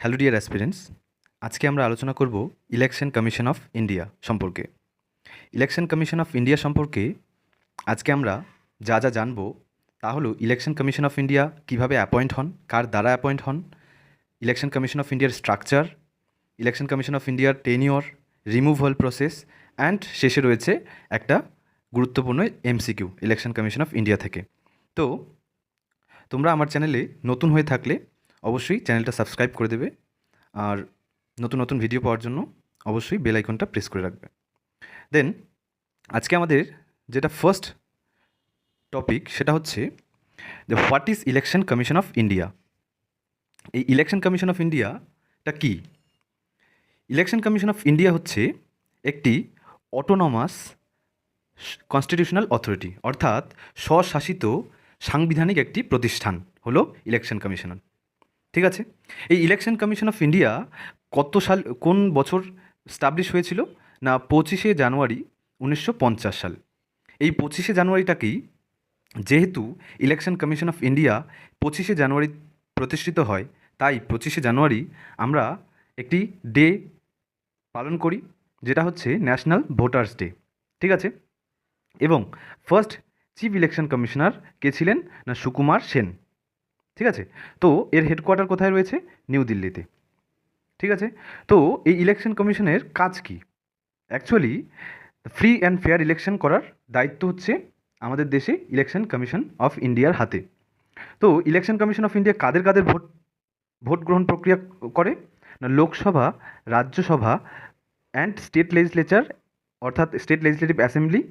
Hello dear aspirants, আজকে আমরা আলোচনা করব ইলেকশন কমিশন অফ ইন্ডিয়া সম্পর্কে। ইলেকশন কমিশন অফ ইন্ডিয়া সম্পর্কে আজকে আমরা যা যা জানবো তা হলো ইলেকশন কমিশন অফ ইন্ডিয়া কীভাবে অ্যাপয়েন্ট হন, কার দ্বারা অ্যাপয়েন্ট হন, ইলেকশন কমিশন অফ ইন্ডিয়ার স্ট্রাকচার, ইলেকশন কমিশন অফ ইন্ডিয়ার টেনিওর, রিমুভাল প্রসেস অ্যান্ড শেষে রয়েছে একটা গুরুত্বপূর্ণ MCQ election commission of India থেকে। তো তোমরা আমার চ্যানেলে নতুন হয়ে থাকলে অবশ্যই চ্যানেলটা সাবস্ক্রাইব করে দেবে, আর নতুন নতুন ভিডিও পাওয়ার জন্য অবশ্যই বেল আইকনটা প্রেস করে রাখবে। দেন আজকে আমাদের যেটা ফার্স্ট টপিক সেটা হচ্ছে যে what is election commission of India. এই ইলেকশন কমিশন অফ ইন্ডিয়াটা কি? ইলেকশন কমিশন অফ ইন্ডিয়া হচ্ছে একটি অটোনমাস কনস্টিটিউশনাল অথরিটি, অর্থাৎ স্বশাসিত সাংবিধানিক একটি প্রতিষ্ঠান হলো ইলেকশন কমিশন। ঠিক আছে, এই ইলেকশন কমিশন অফ ইন্ডিয়া কোন বছর স্টাবলিশ হয়েছিল? না, 25শে জানুয়ারি 1950 সাল। এই 25শে জানুয়ারিটাকেই, যেহেতু ইলেকশন কমিশন অফ ইন্ডিয়া 25শে জানুয়ারি প্রতিষ্ঠিত হয়, তাই 25শে জানুয়ারি আমরা একটি ডে পালন করি, যেটা হচ্ছে ন্যাশনাল ভোটার্স ডে। ঠিক আছে, এবং ফার্স্ট চিফ ইলেকশন কমিশনার কে ছিলেন? না, সুকুমার সেন। ঠিক আছে, তো এর হেডকোয়ার্টার কোথায় রয়েছে? নিউ দিল্লিতে। ঠিক আছে, তো এই ইলেকশন কমিশনের কাজ কি? Actually free and fair election করার দায়িত্ব হচ্ছে আমাদের দেশে ইলেকশন কমিশন অফ ইন্ডিয়ার হাতে। তো ইলেকশন কমিশন অফ ইন্ডিয়া কাদের কাদের ভোট গ্রহণ প্রক্রিয়া করে? না, Lok Sabha, Rajya Sabha and state legislature, অর্থাৎ স্টেট লেজিসলেটিভ অ্যাসেম্বলি,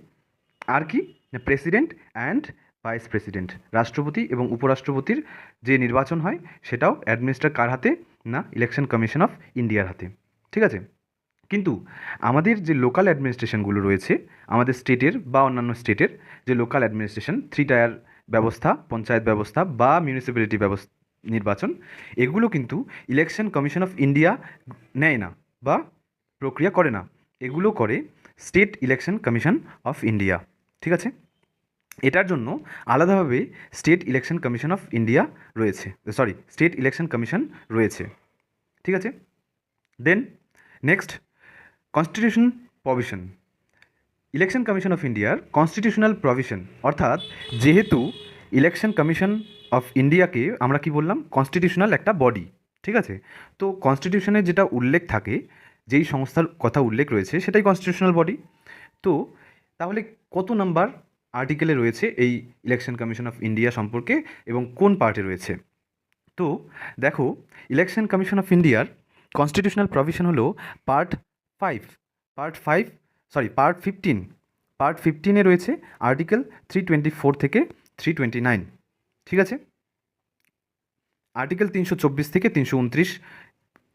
আর কি, প্রেসিডেন্ট অ্যান্ড ভাইস প্রেসিডেন্ট, রাষ্ট্রপতি এবং উপরাষ্ট্রপতির যে নির্বাচন হয় সেটাও অ্যাডমিনিস্ট্রেট কার হাতে? না, ইলেকশন কমিশন অফ ইন্ডিয়ার হাতে। ঠিক আছে, কিন্তু আমাদের যে লোকাল অ্যাডমিনিস্ট্রেশনগুলো রয়েছে, আমাদের স্টেটের বা অন্যান্য স্টেটের যে লোকাল অ্যাডমিনিস্ট্রেশন, 3 টায়ার ব্যবস্থা, পঞ্চায়েত ব্যবস্থা বা মিউনিসিপ্যালিটি নির্বাচন, এগুলো কিন্তু ইলেকশন কমিশন অফ ইন্ডিয়া নেয় না বা প্রক্রিয়া করে না, এগুলো করে state election commission of India. ঠিক আছে, এটার জন্য আলাদাভাবে state election commission of India রয়েছে, স্টেট ইলেকশন কমিশন রয়েছে। ঠিক আছে, then next, constitution provision. Election commission of ইন্ডিয়ার কনস্টিটিউশনাল প্রভিশন, অর্থাৎ যেহেতু ইলেকশন কমিশন অফ ইন্ডিয়াকে আমরা কি বললাম? কনস্টিটিউশনাল একটা বডি। ঠিক আছে, তো কনস্টিটিউশনে যেটা উল্লেখ থাকে, যেই সংস্থার কথা উল্লেখ রয়েছে সেটাই কনস্টিটিউশনাল বডি। তো তাহলে কত নাম্বার আর্টিকেলে রয়েছে এই ইলেকশন কমিশন অফ ইন্ডিয়া সম্পর্কে এবং কোন পার্টে রয়েছে? তো দেখো, ইলেকশন কমিশন অফ ইন্ডিয়ার কনস্টিটিউশনাল প্রভিশন হলো পার্ট 5, পার্ট 15। পার্ট 15-এ রয়েছে আর্টিকেল 324 থেকে 329। ঠিক আছে, আর্টিকেল 324 থেকে 329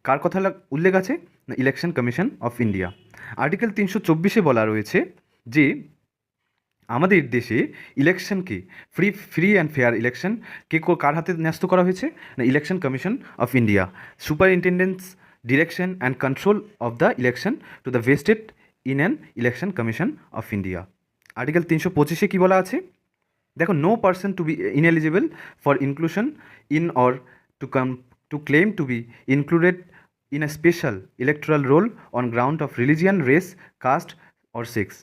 কার কথা উল্লেখ আছে? না, election commission of India. Article 324-এ বলা রয়েছে যে আমাদের দেশে ইলেকশনকে ফ্রি অ্যান্ড ফেয়ার ইলেকশন কার হাতে ন্যস্ত করা হয়েছে? না, election commission of India. Superintendence, direction and control of the election to the vested in an election commission of India. Article 325-এ কী বলা আছে? দেখো, no person to be ineligible for inclusion in or to claim to be included in a special electoral roll on ground of religion, race, caste or sex.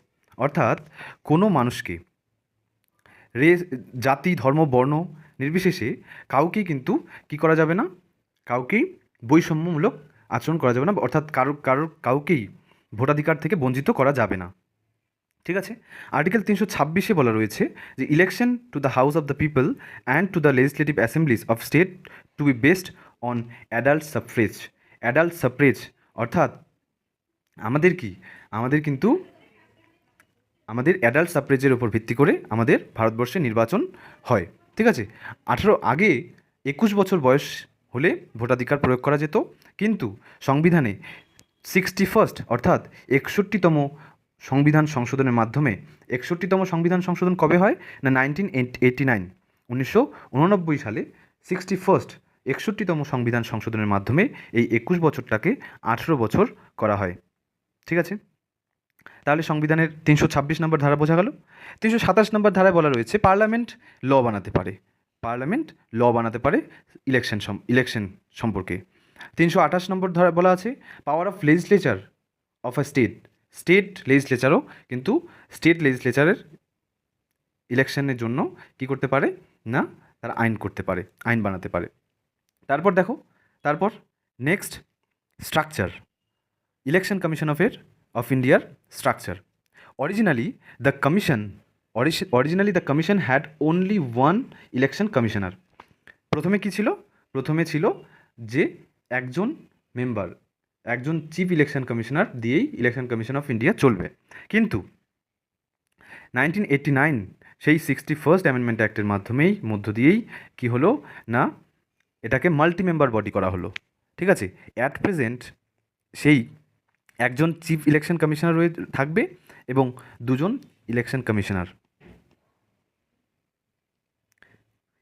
অর্থাৎ কোনো মানুষকে জাতি, ধর্ম, বর্ণ নির্বিশেষে কাউকেই কিন্তু কী করা যাবে না? কাউকেই বৈষম্যমূলক আচরণ করা যাবে না, অর্থাৎ কাউকেই ভোটাধিকার থেকে বঞ্চিত করা যাবে না। ঠিক আছে, আর্টিকেল 326-এ বলা রয়েছে যে election to the House of the People and to the legislative assemblies of state to be based on adult suffrage. অর্থাৎ আমাদের অ্যাডাল্ট সাফ্রেজের উপর ভিত্তি করে আমাদের ভারতবর্ষে নির্বাচন হয়। ঠিক আছে, আগে 21 বছর বয়স হলে ভোটাধিকার প্রয়োগ করা যেত, কিন্তু সংবিধানে 61st অর্থাৎ 61তম সংবিধান সংশোধনের মাধ্যমে, 61তম সংবিধান সংশোধন কবে হয়? না, 1989, 1989 সালে 61তম সংবিধান সংশোধনের মাধ্যমে এই 21 বছরটাকে 18 বছর করা হয়। ঠিক আছে, তাহলে সংবিধানের 326 নম্বর ধারা বোঝা গেল। 327 নম্বর ধারায় বলা রয়েছে পার্লামেন্ট ল বানাতে পারে ইলেকশন সম্পর্কে। 328 নম্বর ধরা বলা আছে power of legislature of a state লেজিসলেচারও কিন্তু স্টেট লেজিসলেচারের ইলেকশনের জন্য কি করতে পারে না তারা আইন করতে পারে, আইন বানাতে পারে। তারপর দেখো, তারপর next structure, election commission of ইন্ডিয়ার structure. Originally the commission had only one election commissioner. প্রথমে কি ছিল? প্রথমে ছিল যে একজন মেম্বার, একজন চিফ ইলেকশন কমিশনার দিয়েই ইলেকশন কমিশন অফ ইন্ডিয়া চলবে। কিন্তু 1989 সেই 61st অ্যামেন্ডমেন্ট অ্যাক্টের মধ্য দিয়েই কি হলো না এটাকে মাল্টি মেম্বার বডি করা হলো। ঠিক আছে, অ্যাট প্রেজেন্ট সেই একজন চিফ ইলেকশন কমিশনার থাকবে এবং দুজন ইলেকশন কমিশনার।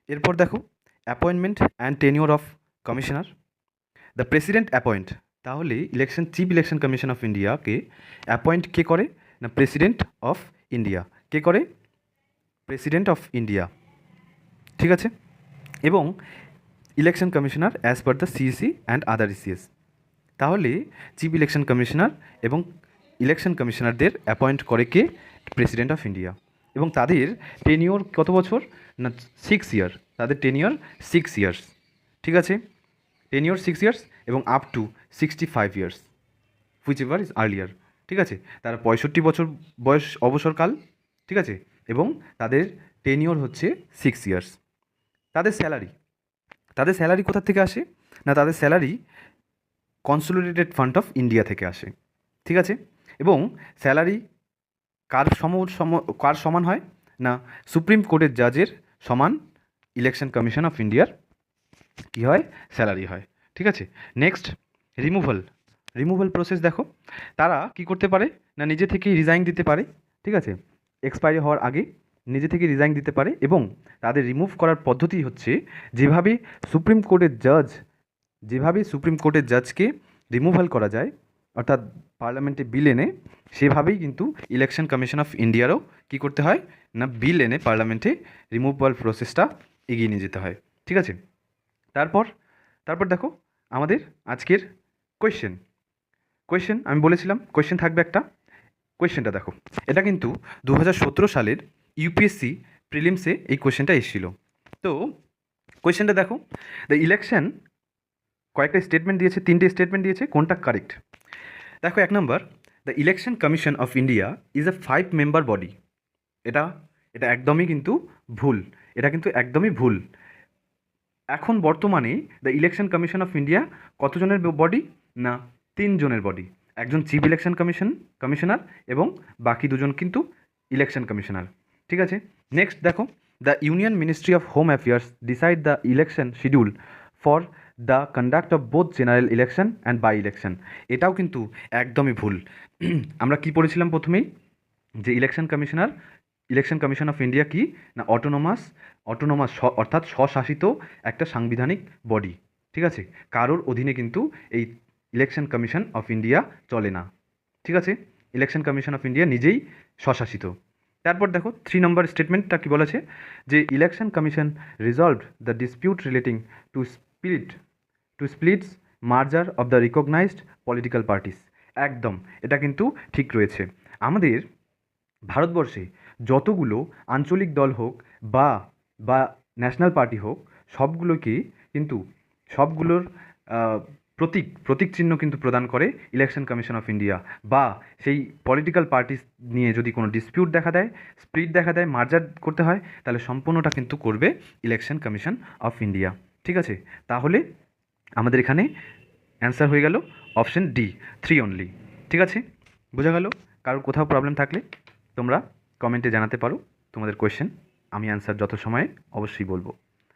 এরপর দেখো appointment and tenure of commissioner. The president appoint, তাহলে চিফ ইলেকশন কমিশন অফ ইন্ডিয়াকে অ্যাপয়েন্ট কে করে না প্রেসিডেন্ট অফ ইন্ডিয়া। কে করে? President of India. ঠিক আছে, এবং election commissioner as per the CEC and other ECs. তাহলে চিফ ইলেকশন কমিশনার এবং ইলেকশন কমিশনারদের অ্যাপয়েন্ট করে কে? President of India. এবং তাদের টেনিওর কত বছর না 6 ইয়ার, তাদের টেনিওর 6 ইয়ার্স। ঠিক আছে, টেনিওর 6 ইয়ার্স এবং up to 65 years which ever is earlier. ঠিক আছে, তারা 65 বছর বয়স অবসরকাল। ঠিক আছে, এবং তাদের টেনিওর হচ্ছে 6 ইয়ার্স। তাদের স্যালারি কোথা থেকে আসে না তাদের salary consolidated fund of India থেকে আসে। ঠিক আছে, এবং স্যালারি কার সমান হয় না সুপ্রিম কোর্টের জাজের সমান ইলেকশন কমিশন অফ ইন্ডিয়ার কী হয়? স্যালারি হয়। ঠিক আছে, নেক্সট রিমুভাল প্রসেস দেখো, তারা কি করতে পারে না নিজে থেকেই রিজাইন দিতে পারে। ঠিক আছে, এক্সপায়ারি হওয়ার আগে নিজে থেকে রিজাইন দিতে পারে এবং তাদের রিমুভ করার পদ্ধতি হচ্ছে যেভাবে সুপ্রিম কোর্টের জাজকে রিমুভাল করা যায়, অর্থাৎ পার্লামেন্টে বিল এনে, সেভাবেই কিন্তু ইলেকশন কমিশন অফ ইন্ডিয়ারও কী করতে হয় না বিল এনে পার্লামেন্টে রিমুভাল প্রসেসটা এগিয়ে নিয়ে যেতে হয়। ঠিক আছে, তারপর দেখো আমাদের আজকের কোয়েশ্চেন আমি বলেছিলাম কোয়েশ্চেন থাকবে একটা। কোয়েশ্চেনটা দেখো, এটা কিন্তু 2017 সালের ইউপিএসসি প্রিলিমসে এই কোয়েশ্চেনটা এসেছিল। তো কোয়েশ্চেনটা দেখো, দ্য ইলেকশন কয়েকটা স্টেটমেন্ট দিয়েছে, 3টে স্টেটমেন্ট দিয়েছে, কোনটা কারেক্ট? দেখো 1 number, the election commission of India is a 5 member body. এটা একদমই কিন্তু ভুল, এটা কিন্তু একদমই ভুল। এখন বর্তমানে the election commission of India কতজনের বডি না 3 জনের বডি। একজন চিফ ইলেকশন কমিশনার এবং বাকি দুজন কিন্তু ইলেকশন কমিশনার। ঠিক আছে, নেক্সট দেখো, the union ministry of home affairs decide the election schedule for the conduct of both general election and by election. এটাও কিন্তু একদমই ভুল। আমরা কি পড়েছিলাম প্রথমেই যে ইলেকশন কমিশন অফ ইন্ডিয়া কি না অটোনোমাস অর্থাৎ স্বশাসিত একটা সাংবিধানিক বডি। ঠিক আছে, কারোর অধীনে কিন্তু এই ইলেকশন কমিশন অফ ইন্ডিয়া চলে না। ঠিক আছে, ইলেকশন কমিশন অফ ইন্ডিয়া নিজেই স্বশাসিত। তারপর দেখো 3 নম্বর স্টেটমেন্টটা কি বলেছে যে election commission resolved the dispute relating to splits merger of the recognised political parties. একদম এটা কিন্তু ঠিক রয়েছে। আমাদের ভারতবর্ষে যতগুলো আঞ্চলিক দল হোক বা ন্যাশনাল পার্টি হোক, সবগুলোর প্রতীক চিহ্ন কিন্তু প্রদান করে ইলেকশন কমিশন অফ ইন্ডিয়া। বা সেই পলিটিক্যাল পার্টিস নিয়ে যদি কোনো ডিসপিউট দেখা দেয়, স্প্লিট দেখা দেয়, মার্জার করতে হয়, তাহলে সম্পূর্ণটা কিন্তু করবে ইলেকশন কমিশন অফ ইন্ডিয়া। ঠিক আছে, তাহলে আমাদের এখানে অ্যান্সার হয়ে গেল অপশন ডি, 3 অনলি। ঠিক আছে, বোঝা গেল? কারোর কোথাও প্রবলেম থাকলে তোমরা কমেন্টে জানাতে পারো তোমাদের কোয়েশ্চেন, আমি অ্যান্সার যত সময়ে অবশ্যই বলবো।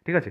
ঠিক আছে,